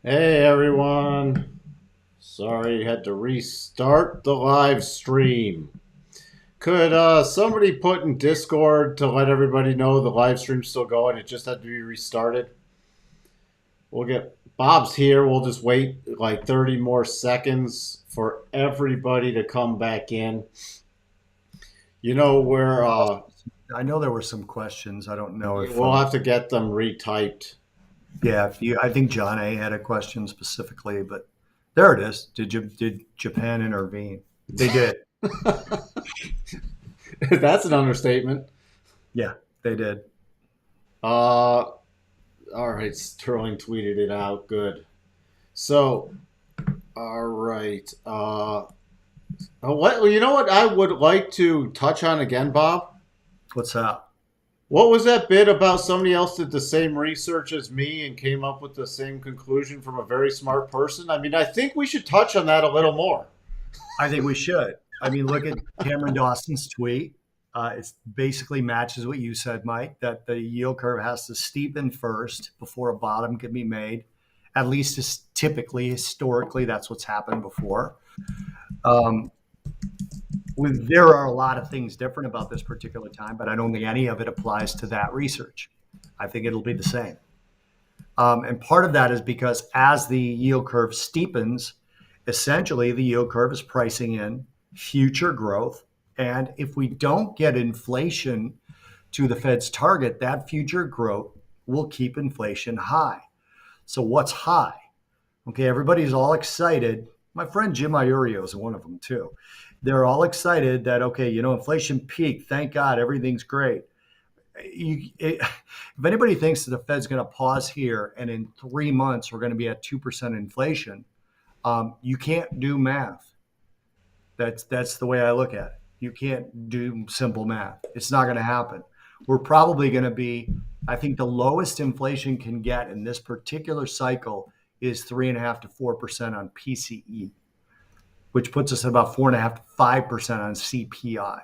Hey everyone. Sorry, had to restart the live stream. Could somebody put in Discord to let everybody know the live stream's still going? It just had to be restarted. We'll get Bob's here. We'll just wait like 30 more seconds for everybody to come back in. You know where I know there were some questions. I don't know if, we'll have to get them retyped. yeah, if you, I think John A had a question specifically, but there it is. Did Japan intervene? They did. That's an understatement. Yeah, they did. Uh all right, Sterling tweeted it out. Good. So, all right. What you know what I would like to touch on again, Bob? What's that? What was that bit about somebody else did the same research as me and came up with the same conclusion from a very smart person? I mean, I think we should touch on that a little more. I think we should. I mean, look at Cameron Dawson's tweet. It basically matches what you said, Mike, that the yield curve has to steepen first before a bottom can be made. At least typically, historically, that's what's happened before. Um, there are a lot of things different about this particular time, but I don't think any of it applies to that research. I think it'll be the same. And part of that is because as the yield curve steepens, essentially the yield curve is pricing in future growth. And if we don't get inflation to the Fed's target, that future growth will keep inflation high. So what's high? Okay, everybody's all excited. My friend Jim Iorio is one of them too. They're all excited that, okay, inflation peaked. Thank God, everything's great. If anybody thinks that the Fed's going to pause here and in 3 months we're going to be at 2% inflation, you can't do math. That's the way I look at it. You can't do simple math. It's not going to happen. We're probably going to be, I think the lowest inflation can get in this particular cycle is 3.5 to 4% on PCE, which puts us at about 4.5 to 5% on CPI.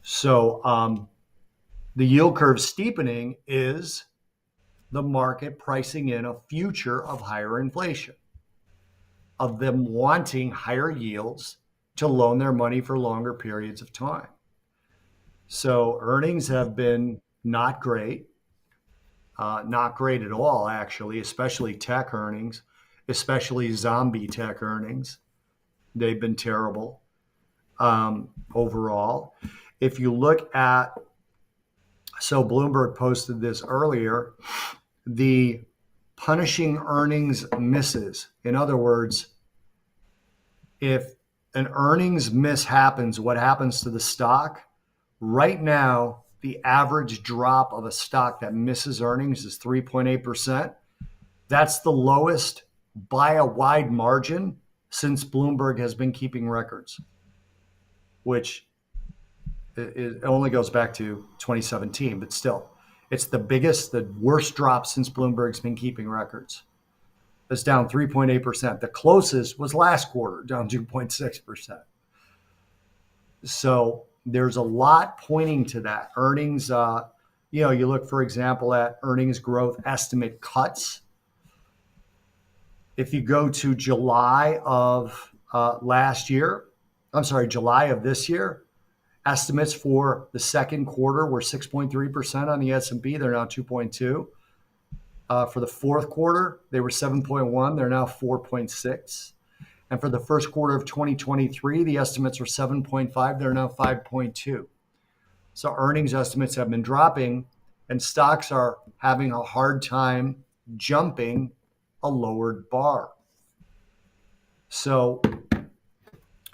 So the yield curve steepening is the market pricing in a future of higher inflation, of them wanting higher yields to loan their money for longer periods of time. So earnings have been not great, not great at all, actually, especially tech earnings, especially zombie tech earnings. They've been terrible overall. If you look at, so Bloomberg posted this earlier, the punishing earnings misses. In other words, if an earnings miss happens, what happens to the stock? Right now, the average drop of a stock that misses earnings is 3.8%. That's the lowest by a wide margin since Bloomberg has been keeping records, which it only goes back to 2017, but still, it's the worst drop since Bloomberg's been keeping records. It's down 3.8%. The closest was last quarter, down 2.6%. So there's a lot pointing to that. Earnings, you look, for example, at earnings growth estimate cuts. If you go to July of July of this year, estimates for the second quarter were 6.3% on the S&P. They're now 2.2. For the fourth quarter, they were 7.1. They're now 4.6. And for the first quarter of 2023, the estimates were 7.5. They're now 5.2. So earnings estimates have been dropping, and stocks are having a hard time jumping a lowered bar. So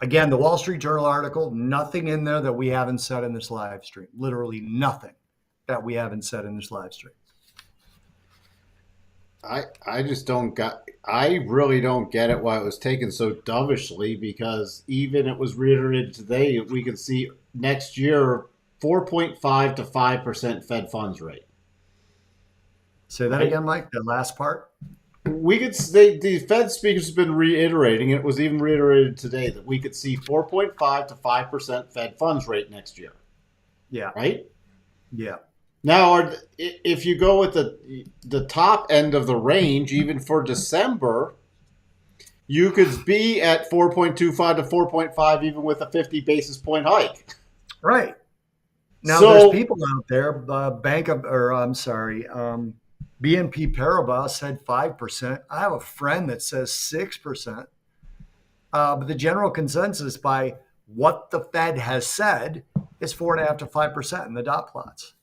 again, the Wall Street Journal article, nothing in there that we haven't said in this live stream. Literally nothing that we haven't said in this live stream. I just don't got. I really don't get it why it was taken so dovishly because even it was reiterated today. We can see next year 4.5 to 5% Fed funds rate. Say that Right? again, Mike, the last part. We could the Fed speakers have been reiterating, and it was even reiterated today that we could see 4.5 to 5% Fed funds rate next year. Yeah. Right? Yeah. Now, if you go with the top end of the range, even for December, you could be at 4.25 to 4.5, even with a 50 basis point hike. Right. Now there's So, people out there, Bank of, or I'm sorry, BNP Paribas said 5%. I have a friend that says 6%. But the general consensus by what the Fed has said is 4.5 to 5% in the dot plots.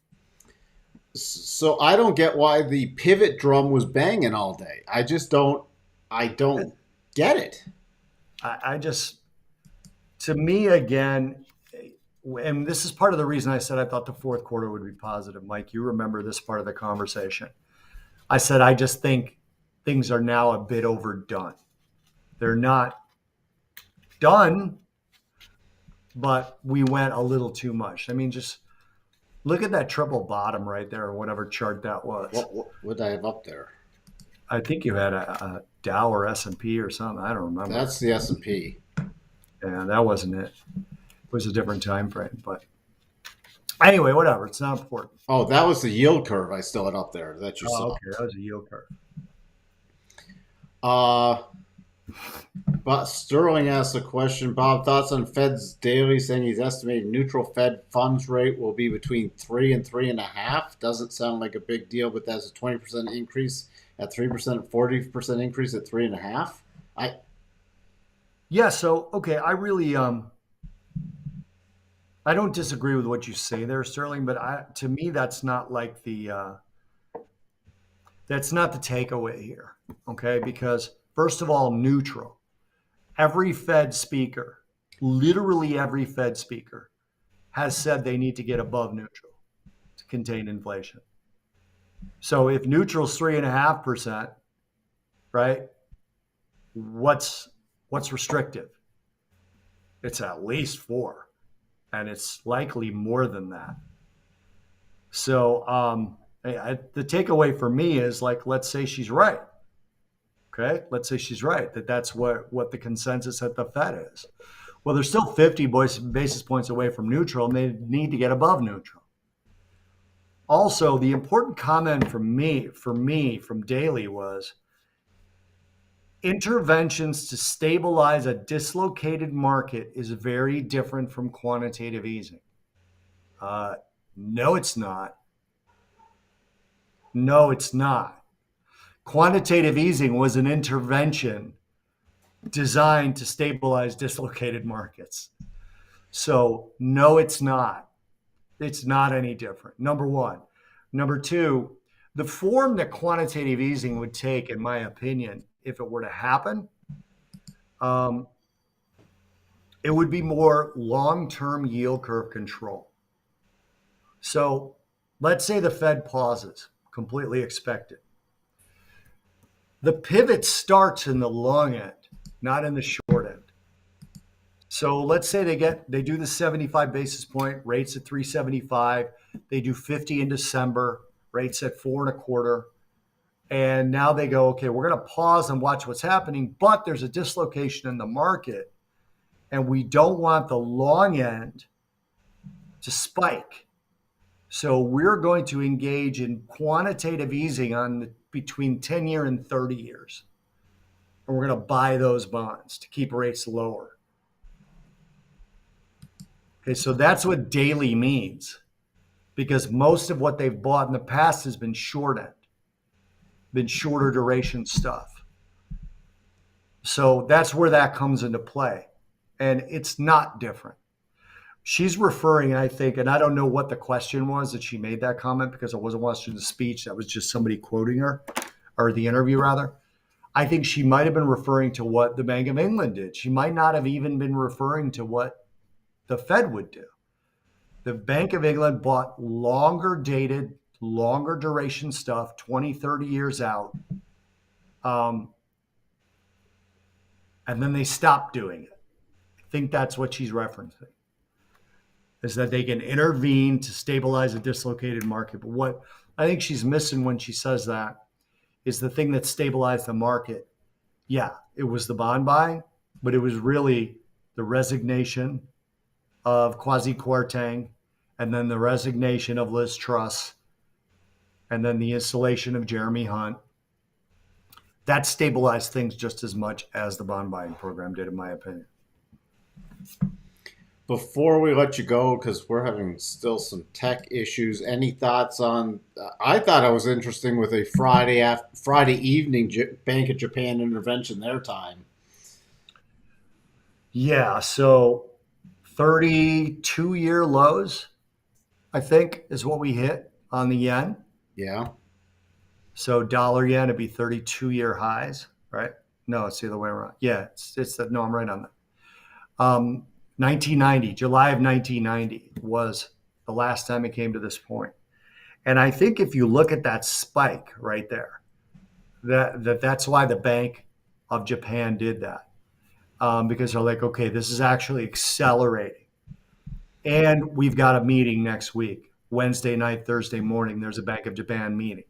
so I don't get why the pivot drum was banging all day. I just don't. I don't get it. I just, to me, again, and this is part of the reason I said I thought the fourth quarter would be positive. Mike, you remember this part of the conversation. I said, I just think things are now a bit overdone. They're not done, but we went a little too much. I mean, just look at that triple bottom right there, or whatever chart that was. What did I have up there? I think you had a Dow or S&P or something. I don't remember. That's the S&P. Yeah, that wasn't it. It was a different time frame. But anyway, whatever. It's not important. Oh, that was the yield curve I still had up there that you Oh, saw. okay. That was a yield curve. Uh, but Sterling asked a question. Bob, thoughts on Fed's daily, saying he's estimating neutral Fed funds rate will be between 3 and 3.5. Doesn't sound like a big deal, but that's a 20% increase at 3%, 40% increase at 3.5. I Yeah. So, okay. I really, I don't disagree with what you say there, Sterling, but to me, that's not the takeaway here. Okay. Because first of all, neutral. Every Fed speaker, literally every Fed speaker, has said they need to get above neutral to contain inflation. So if neutral's 3.5%, right? What's restrictive? It's at least 4, and it's likely more than that. So the takeaway for me is, like, let's say she's right. Okay, let's say she's right that that's what the consensus at the Fed is. Well, they're still 50 basis points away from neutral, and they need to get above neutral. Also, the important comment from Daly was interventions to stabilize a dislocated market is very different from quantitative easing. Uh, no, it's not. No, it's not. Quantitative easing was an intervention designed to stabilize dislocated markets. So, no, it's not. It's not any different. Number one. Number two, the form that quantitative easing would take, in my opinion, if it were to happen, um, it would be more long-term yield curve control. So let's say the Fed pauses, completely expected. The pivot starts in the long end, not in the short end. So let's say they do the 75 basis point rates at 375. They do 50 in December, rates at 4.25. And now they go, okay, we're going to pause and watch what's happening, but there's a dislocation in the market, and we don't want the long end to spike. So we're going to engage in quantitative easing on between 10-year and 30 years. And we're going to buy those bonds to keep rates lower. Okay, so that's what daily means, because most of what they've bought in the past has been short end, been shorter duration stuff. So that's where that comes into play. And it's not different. She's referring, I think, and I don't know what the question was that she made that comment, because I wasn't watching the speech. That was just somebody quoting her, or the interview rather. I think she might have been referring to what the Bank of England did. She might not have even been referring to what the Fed would do. The Bank of England bought longer dated, longer duration stuff, 20, 30 years out. And then they stopped doing it. I think that's what she's referencing, is that they can intervene to stabilize a dislocated market. But what I think she's missing when she says that is the thing that stabilized the market. Yeah, it was the bond buying, but it was really the resignation of Kwasi Kwarteng, and then the resignation of Liz Truss, and then the installation of Jeremy Hunt. That stabilized things just as much as the bond buying program did, in my opinion. Before we let you go, because we're having still some tech issues, any thoughts on? I thought it was interesting with a Friday evening Bank of Japan intervention their time. Yeah, so 32-year lows, I think, is what we hit on the yen. Yeah, So dollar yen would be 32-year highs, right? No, it's the other way around. Yeah, it's that. No, I'm right on that. 1990, July of 1990 was the last time it came to this point. And I think if you look at that spike right there, that's why the Bank of Japan did that, because they're like, okay, this is actually accelerating. And we've got a meeting next week, Wednesday night, Thursday morning. There's a Bank of Japan meeting.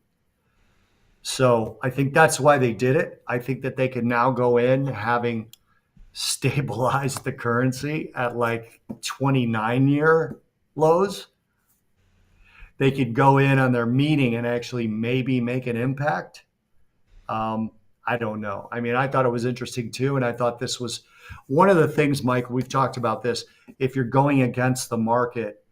So I think that's why they did it. I think that they can now go in having stabilized the currency at like 29-year lows. They could go in on their meeting and actually maybe make an impact. I don't know. I mean, I thought it was interesting too. And I thought this was one of the things, Mike, we've talked about this. If you're going against the market,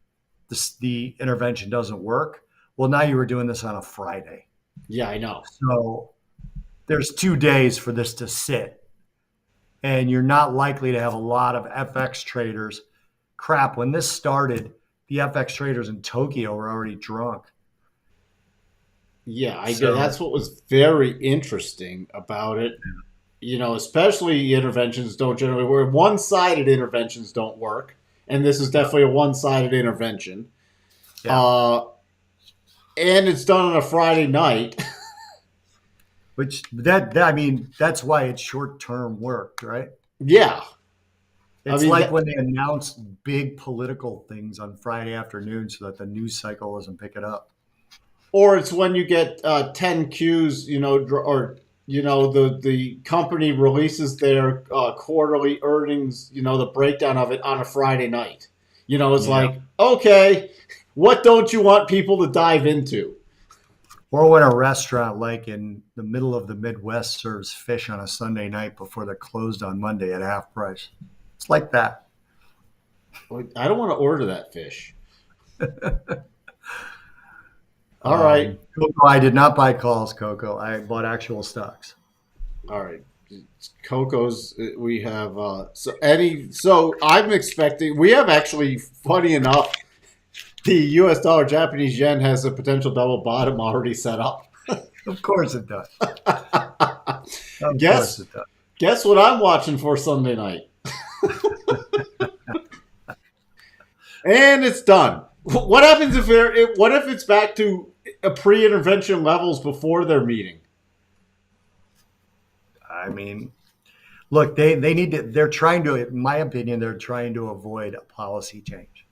the intervention doesn't work. Well, now you were doing this on a Friday. yeah, I know. So there's 2 days for this to sit. And you're not likely to have a lot of FX traders. Crap, when this started, the FX traders in Tokyo were already drunk. Yeah, I did. So That's what was very interesting about it. You know, especially interventions don't generally work. One-sided interventions don't work, and this is definitely a one-sided intervention. yeah, Uh, and it's done on a Friday night. which that I mean, that's why it's short-term worked, right? Yeah, I It's mean, like when they announce big political things on Friday afternoon so that the news cycle doesn't pick it up. or it's when you get 10 Qs, you know, or you know the company releases their quarterly earnings, you know, the breakdown of it on a Friday night. You know, it's Yeah. like, okay, what don't you want people to dive into? Or when a restaurant like in the middle of the Midwest serves fish on a Sunday night before they're closed on Monday at half price. It's like that. Like, I don't want to order that fish. All right. Coco, I did not buy calls, Coco. I bought actual stocks. All right. Coco's we have so I'm expecting we have actually funny enough the US dollar Japanese yen has a potential double bottom already set up. Of course it does. Of course guess it does. guess what I'm watching for Sunday night. And it's done. What happens if what if it's back to pre-intervention levels before their meeting? I mean, look, they need to. They're trying to, in my opinion, they're trying to avoid a policy change.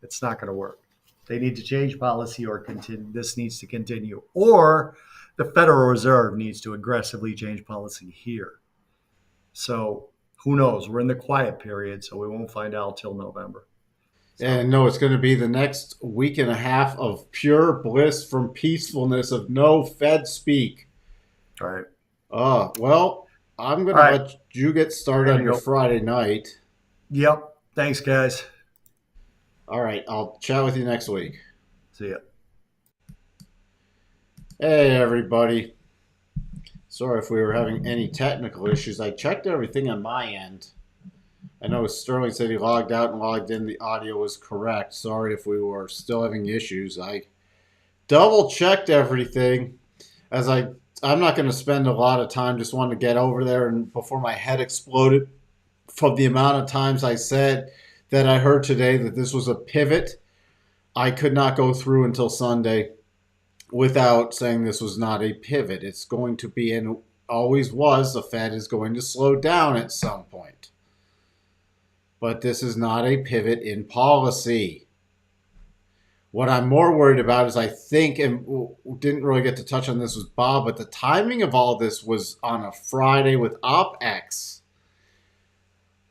It's not going to work. They need to change policy, or continue. This needs to continue, or the Federal Reserve needs to aggressively change policy here. So who knows? We're in the quiet period, so we won't find out till November. So, And no, it's going to be the next week and a half of pure bliss from peacefulness of no Fed speak. all right. Well, I'm going All to right. let you get started There on you your go. Friday night. Yep. Thanks, guys. All right, I'll chat with you next week. See ya. Hey, everybody. Sorry if we were having any technical issues. I checked everything on my end. I know Sterling said he logged out and logged in. The audio was correct. Sorry if we were still having issues. I double checked everything as I'm not going to spend a lot of time. Just wanted to get over there and before my head exploded from the amount of times I said that I heard today that this was a pivot. I could not go through until Sunday without saying this was not a pivot. It's going to be and always was. The Fed is going to slow down at some point. But this is not a pivot in policy. What I'm more worried about is I think, and didn't really get to touch on this with Bob, but the timing of all this was on a Friday with OpEx.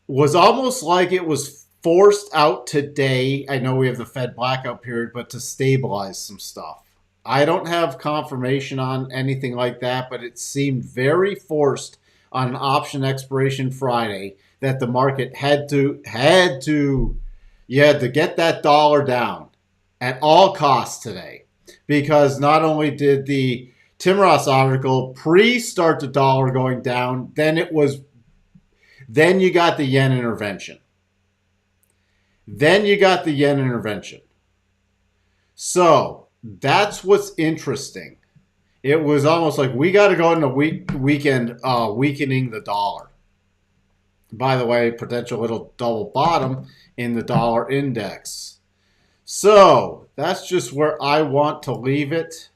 Was almost like it was forced out today. I know we have the Fed blackout period, but to stabilize some stuff. I don't have confirmation on anything like that, but it seemed very forced on an option expiration Friday that the market you had to get that dollar down at all costs today, because not only did the Tim Ross article pre-start the dollar going down, then you got the yen intervention. Then you got the yen intervention. So that's what's interesting. It was almost like we got to go into weekend weakening the dollar. By the way, potential little double bottom in the dollar index. So that's just where I want to leave it.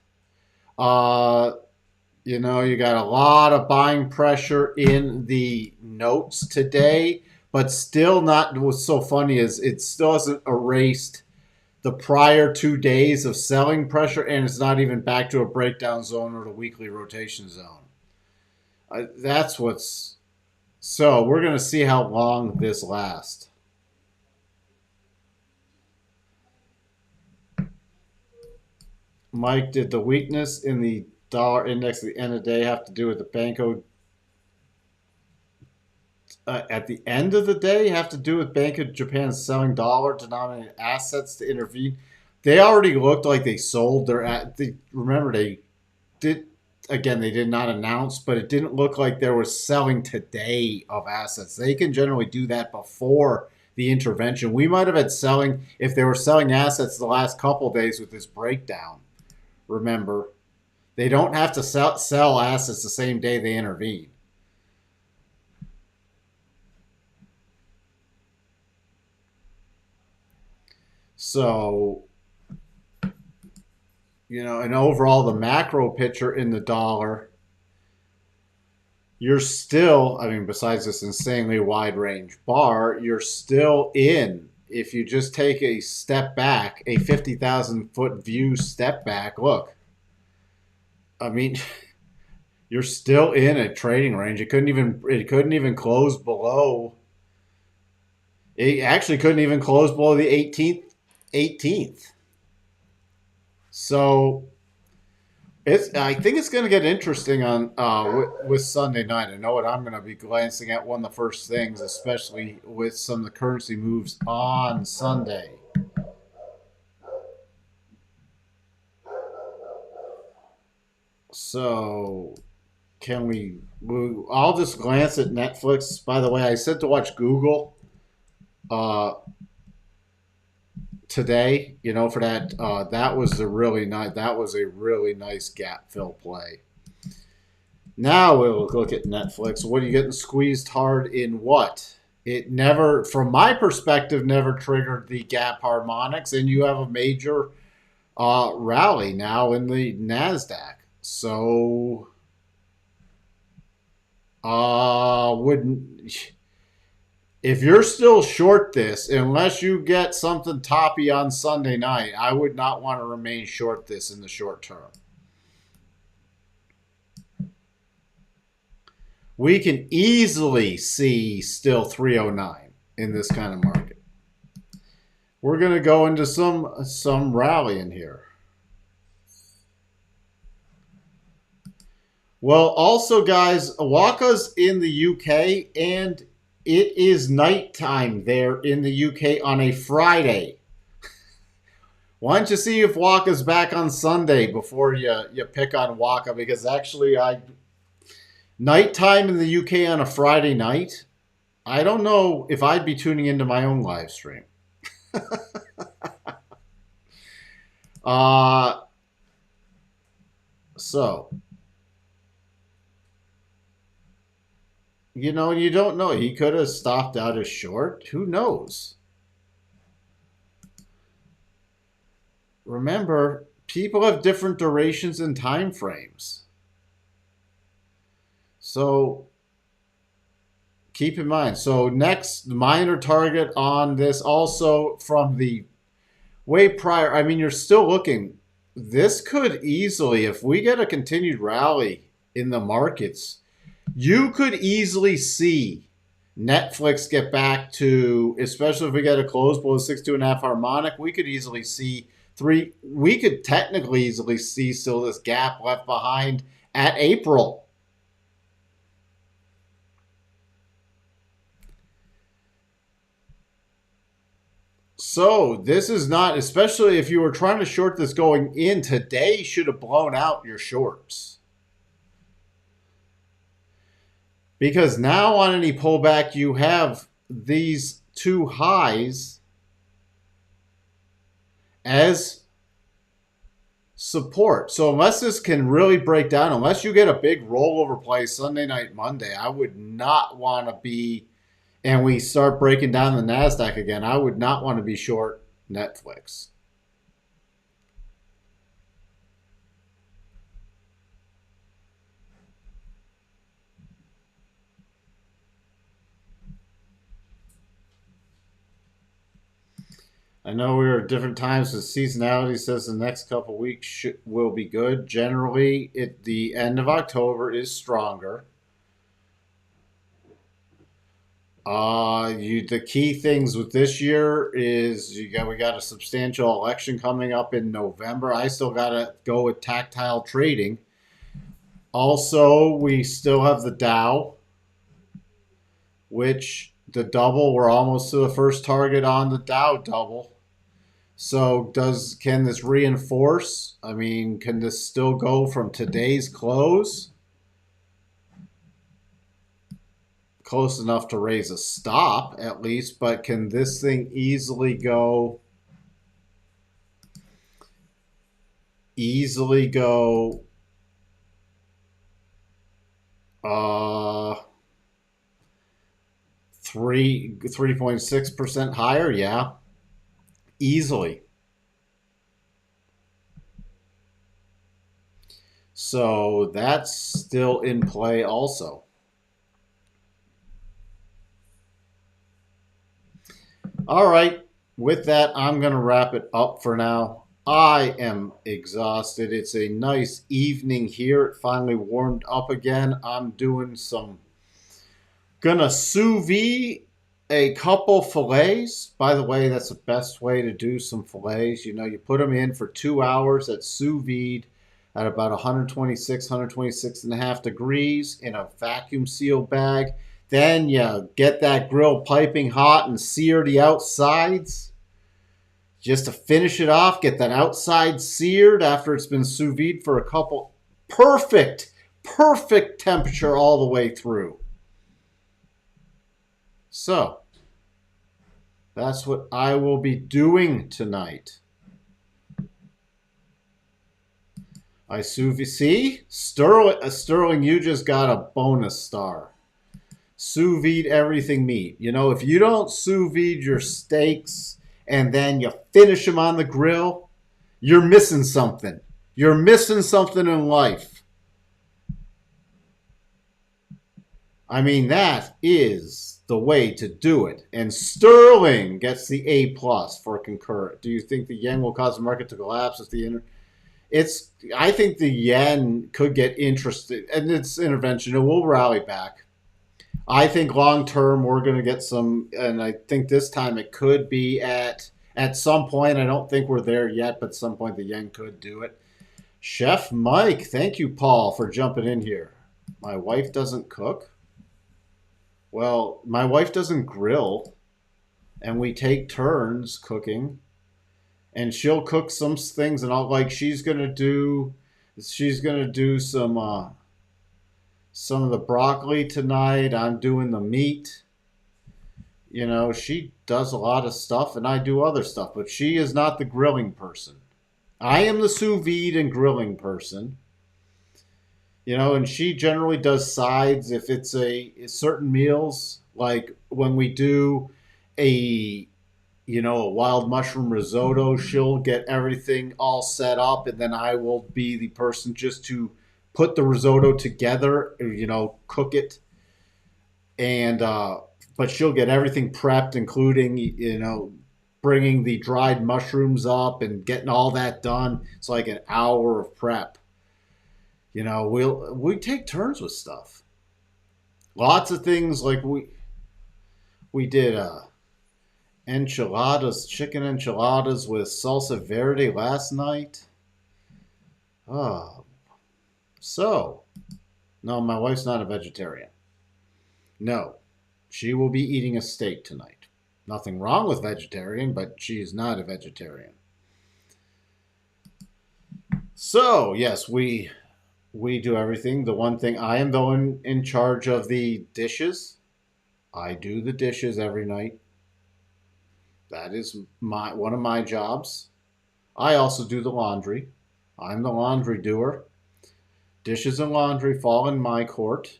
You know, you got a lot of buying pressure in the notes today, but still not. What's so funny is it still hasn't erased the prior 2 days of selling pressure, and it's not even back to a breakdown zone or the weekly rotation zone. That's what's. So we're going to see how long this lasts. Mike, did the weakness in the dollar index at the end of the day have to do with the Banco? At the end of the day, have to do with Bank of Japan selling dollar-denominated assets to intervene? They already looked like they sold their. Remember, they did. Again, they did not announce, but it didn't look like there was selling today of assets. They can generally do that before the intervention. We might have had selling if they were selling assets the last couple of days with this breakdown. Remember, they don't have to sell assets the same day they intervene. So, you know, and overall, the macro picture in the dollar, you're still, I mean, besides this insanely wide range bar, you're still in. If you just take a step back, a 50,000 foot view step back, look, I mean, you're still in a trading range. It couldn't even close below. It actually couldn't even close below the 18th. So I think it's going to get interesting on with Sunday night. I know what I'm going to be glancing at, one of the first things, especially with some of the currency moves on Sunday. So I'll just glance at Netflix. By the way, I said to watch Google today, you know, for that. That was a really nice gap fill play. Now we'll look at Netflix. What are you getting squeezed hard in what? It never, from my perspective, never triggered the gap harmonics, and you have a major rally now in the NASDAQ. So wouldn't if you're still short this, unless you get something toppy on Sunday night, I would not want to remain short this in the short term. We can easily see still 309 in this kind of market. We're going to go into some rallying here. Well, also, guys, Waka's in the UK, and it is nighttime there in the UK on a Friday. Why don't you see if Waka's back on Sunday before you pick on Waka? Because actually, nighttime in the UK on a Friday night, I don't know if I'd be tuning into my own live stream. So, you know, you don't know. He could have stopped out as short. Who knows? Remember, people have different durations and time frames. So keep in mind. So next minor target on this also from the way prior. I mean, you're still looking. This could easily, if we get a continued rally in the markets, you could easily see Netflix get back to, especially if we get a close below 62.5 harmonic, we could easily see We could technically easily see still this gap left behind at April. So this is not, especially if you were trying to short this going in, today should have blown out your shorts. Because now on any pullback, you have these two highs as support. So unless this can really break down, unless you get a big rollover play Sunday night, Monday, I would not want to be, and we start breaking down the NASDAQ again, I would not want to be short Netflix. I know we are at different times. The seasonality says the next couple weeks will be good. Generally, the end of October is stronger. The key things with this year is we got a substantial election coming up in November. I still gotta go with tactile trading. Also, we still have the Dow, which the double, we're almost to the first target on the Dow double. So can this reinforce? I mean, can this still go from today's close? Close enough to raise a stop at least, but can this thing easily go 3.6% higher? Yeah. Easily. So that's still in play also. All right. With that, I'm going to wrap it up for now. I am exhausted. It's a nice evening here. It finally warmed up again. I'm doing gonna sous vide a couple fillets. By the way, that's the best way to do some fillets. You put them in for 2 hours at sous vide at about 126, 126 and a half degrees in a vacuum sealed bag. Then you get that grill piping hot and sear the outsides. Just to finish it off, get that outside seared after it's been sous vide for a couple. Perfect temperature all the way through. So, that's what I will be doing tonight. I sous vide. See? Sterling, you just got a bonus star. Sous vide everything meat. If you don't sous vide your steaks and then you finish them on the grill, you're missing something. You're missing something in life. I mean, that is the way to do it. And Sterling gets the A+ for concurrent. Do you think the yen will cause the market to collapse if I think the yen could get interested, and its intervention, it will rally back. I think long term we're going to get some, and I think this time it could be at some point. I don't think we're there yet, but at some point the yen could do it. Chef Mike, thank you, Paul, for jumping in here. My wife doesn't cook. Well, my wife doesn't grill, and we take turns cooking, and she'll cook some things, and she's gonna do some of the broccoli tonight. I'm doing the meat. She does a lot of stuff, and I do other stuff, but she is not the grilling person. I am the sous vide and grilling person. And she generally does sides if it's certain meals, like when we do a wild mushroom risotto, she'll get everything all set up, and then I will be the person just to put the risotto together, cook it, and but she'll get everything prepped, including bringing the dried mushrooms up and getting all that done. It's like an hour of prep. We take turns with stuff. Lots of things, like we did enchiladas, chicken enchiladas with salsa verde last night. Oh, so no, my wife's not a vegetarian. No, she will be eating a steak tonight. Nothing wrong with vegetarian, but she is not a vegetarian. So yes, we do everything. The one thing I am the one in charge of the dishes. I do the dishes every night. That is my one of my jobs. I also do the laundry. I'm the laundry doer. Dishes and laundry fall in my court.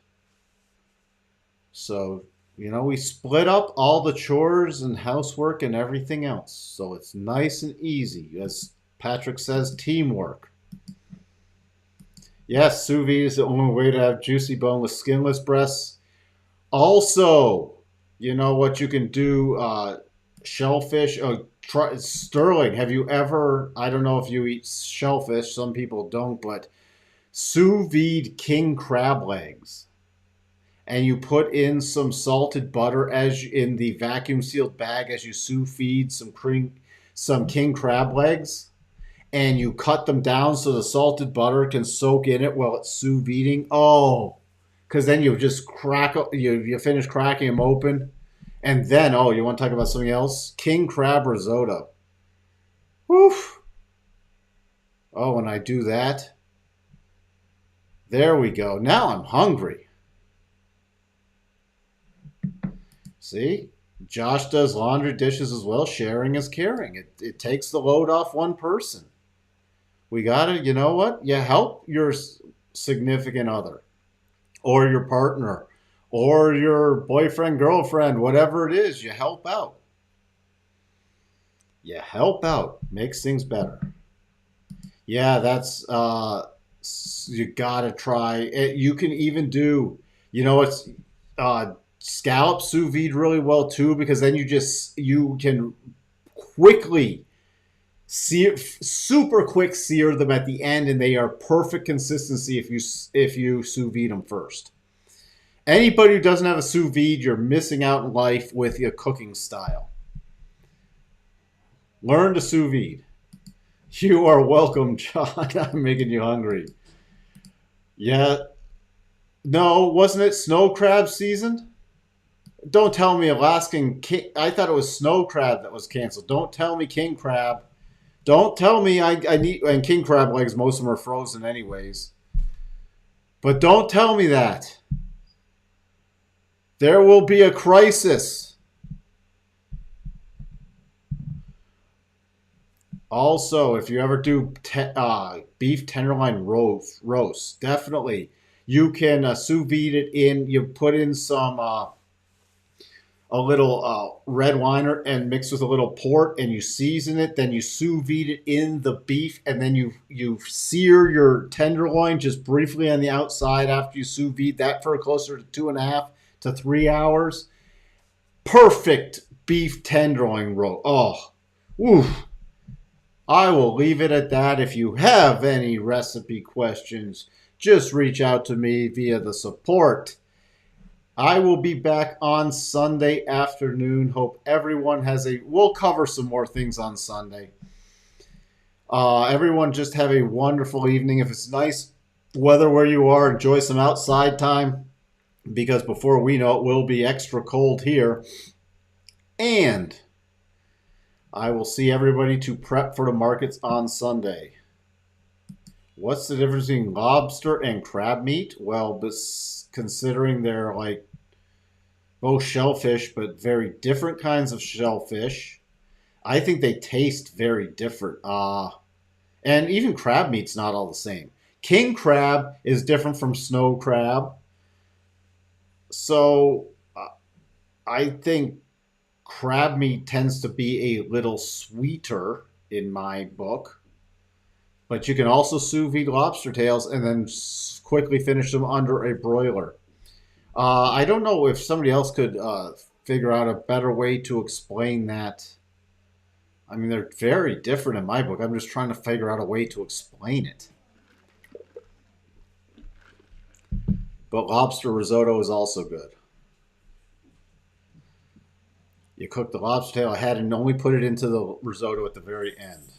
So, we split up all the chores and housework and everything else. So it's nice and easy. As Patrick says, teamwork. Yes, sous vide is the only way to have juicy, boneless, skinless breasts. Also, you know what you can do? Shellfish. Oh, Sterling, have you ever? I don't know if you eat shellfish. Some people don't, but sous vide king crab legs, and you put in some salted butter as in the vacuum sealed bag as you sous vide some king crab legs, and you cut them down so the salted butter can soak in it while it's sous videing. Oh, because then you just you finish cracking them open, and then you want to talk about something else? King crab risotto. Woof. Oh, when I do that, there we go. Now I'm hungry. See, Josh does laundry, dishes as well. Sharing is caring. It takes the load off one person. We gotta, you know what? You help your significant other, or your partner, or your boyfriend, girlfriend, whatever it is. You help out. You help out. Makes things better. Yeah, that's you gotta try it. You can even do, it's scallop sous vide really well too, because then you can quickly super quick sear them at the end, and they are perfect consistency if you sous vide them first. Anybody who doesn't have a sous vide, you're missing out in life with your cooking style. Learn to sous vide. You are welcome, John. I'm making you hungry. Yeah. No, wasn't it snow crab season? Don't tell me Alaskan king. I thought it was snow crab that was canceled. Don't tell me king crab. Don't tell me I need and king crab legs. Most of them are frozen anyways. But don't tell me that. There will be a crisis. Also, if you ever do beef tenderloin roast, definitely you can sous vide it in. You put in some a little red wine and mix with a little port, and you season it. Then you sous vide it in the beef, and then you sear your tenderloin just briefly on the outside after you sous vide that for closer to 2.5 to 3 hours. Perfect beef tenderloin roll. Oh, oof. I will leave it at that. If you have any recipe questions, just reach out to me via the support. I will be back on Sunday afternoon. Hope everyone we'll cover some more things on Sunday. Everyone just have a wonderful evening. If it's nice weather where you are, enjoy some outside time, because before we know it, will be extra cold here. And I will see everybody to prep for the markets on Sunday. What's the difference between lobster and crab meat? Well, considering they're like both shellfish, but very different kinds of shellfish, I think they taste very different. And even crab meat's not all the same. King crab is different from snow crab. So I think crab meat tends to be a little sweeter in my book. But you can also sous vide lobster tails and then quickly finish them under a broiler. I don't know if somebody else could figure out a better way to explain that. I mean, they're very different in my book. I'm just trying to figure out a way to explain it. But lobster risotto is also good. You cook the lobster tail ahead and only put it into the risotto at the very end.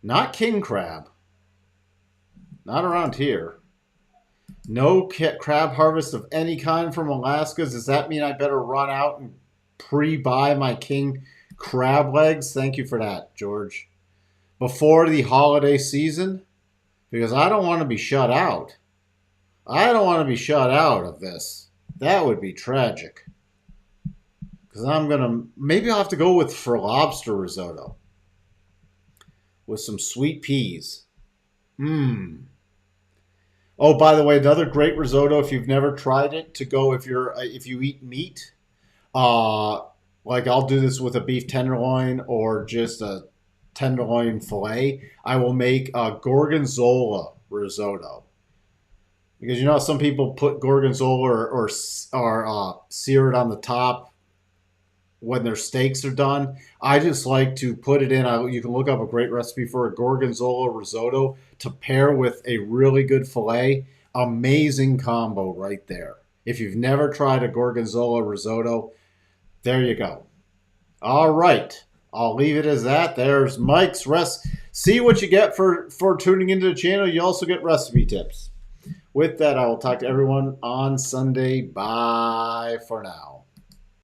Not king crab. Not around here. No crab harvest of any kind from Alaska. Does that mean I better run out and pre-buy my king crab legs? Thank you for that, George. Before the holiday season? Because I don't want to be shut out. I don't want to be shut out of this. That would be tragic. Because I'm going to... Maybe I'll have to go with for lobster risotto. With some sweet peas. Mmm. Oh, by the way, another great risotto if you've never tried it to go if you eat meat. Like I'll do this with a beef tenderloin or just a tenderloin fillet. I will make a gorgonzola risotto because you know some people put gorgonzola or sear it on the top when their steaks are done. I just like to put it in. You can look up a great recipe for a gorgonzola risotto to pair with a really good filet. Amazing combo right there. If you've never tried a gorgonzola risotto, there you go. All right. I'll leave it as that. There's Mike's See what you get for tuning into the channel. You also get recipe tips. With that, I will talk to everyone on Sunday. Bye for now.